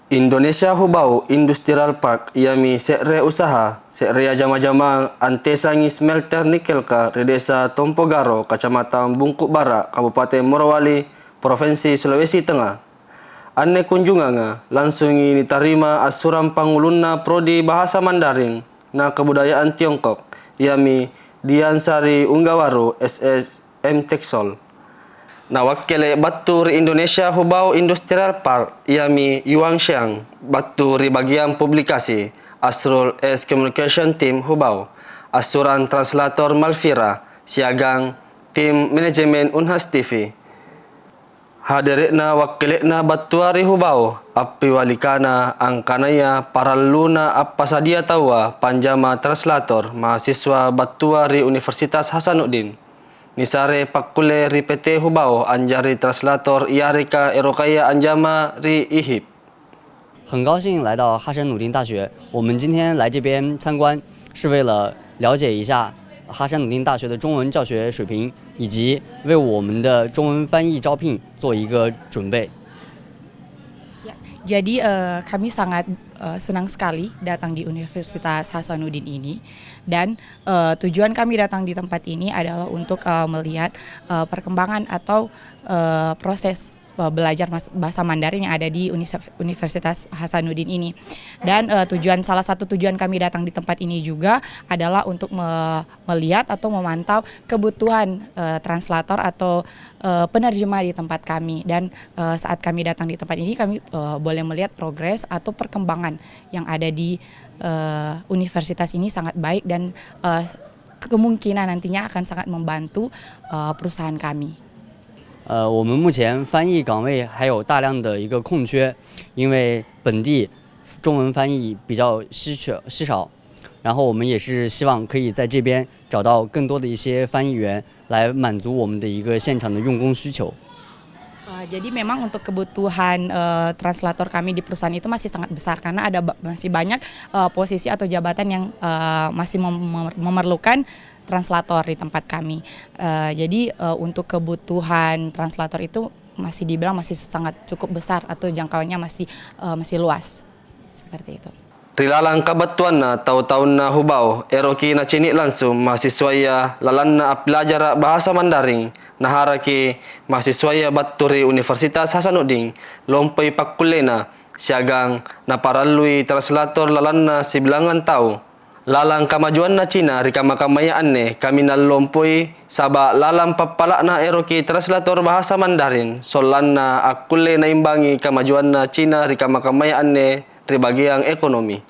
Indonesia Hubau Industrial Park iami sekre usaha sekre jama-jama antesangi smelter nikel ka di desa Tompogaro, Kecamatan Bungkuk Barat, Kabupaten Morowali, Provinsi Sulawesi Tengah. Anne kunjungan langsung diterima asuran pangulunna prodi bahasa Mandarin na kebudayaan Tiongkok iami Diansari Unggawaru SSM Teksol. Na wakil batu Indonesia Hubau Industrial Park iami Yuang Xiang, batu bagian publikasi Asrul S Communication Team Hubau, asuran translator Malvira, siagang tim manajemen Unhas TV. Hadirikna wakilitna batuari Hubau, api walikana angkanaya paraluna apa sadia tawa panjama translator mahasiswa batuari Universitas Hasanuddin. Nisare Pakule ri PT Hubau anjari translator Iarika Erokaya anjama ri ihip。很高兴来到哈山努丁大学。我们今天来这边参观，是为了了解一下哈山努丁大学的中文教学水平，以及为我们的中文翻译招聘做一个准备。Jadi kami sangat senang sekali datang di Universitas Hasanuddin ini, dan tujuan kami datang di tempat ini adalah untuk melihat perkembangan atau proses belajar bahasa Mandarin yang ada di Universitas Hasanuddin ini. Dan salah satu tujuan kami datang di tempat ini juga adalah untuk melihat atau memantau kebutuhan translator atau penerjemah di tempat kami. Dan saat kami datang di tempat ini kami boleh melihat progres atau perkembangan yang ada di universitas ini sangat baik, dan kemungkinan nantinya akan sangat membantu perusahaan kami. 我们目前翻译岗位还有大量的一个空缺，因为本地中文翻译比较稀少，然后我们也是希望可以在这边找到更多的一些翻译员来满足我们的一个现场的用工需求。 Jadi memang untuk kebutuhan translator kami di perusahaan itu masih sangat besar, karena masih banyak posisi atau jabatan yang masih memerlukan translator di tempat kami. Jadi untuk kebutuhan translator itu masih dibilang masih sangat cukup besar atau jangkauannya masih luas, seperti itu. Rilalang kabatuan na tahu-tahun na Hubau, eroki na cinik langsung mahasiswa ya lalan na belajar bahasa Mandarin, naharaki mahasiswa ya baturi Universitas Hasanuddin, lompai pakulena, siagang na paralui translator lalan na sibilangan tahu. Lalang kamajuan na Cina rika makamayaan ne kami na lompoi saba lalang papalak na eroki translator bahasa Mandarin, solan na akule na imbangi kamajuan na Cina rika makamayaan ne ribagiang ekonomi.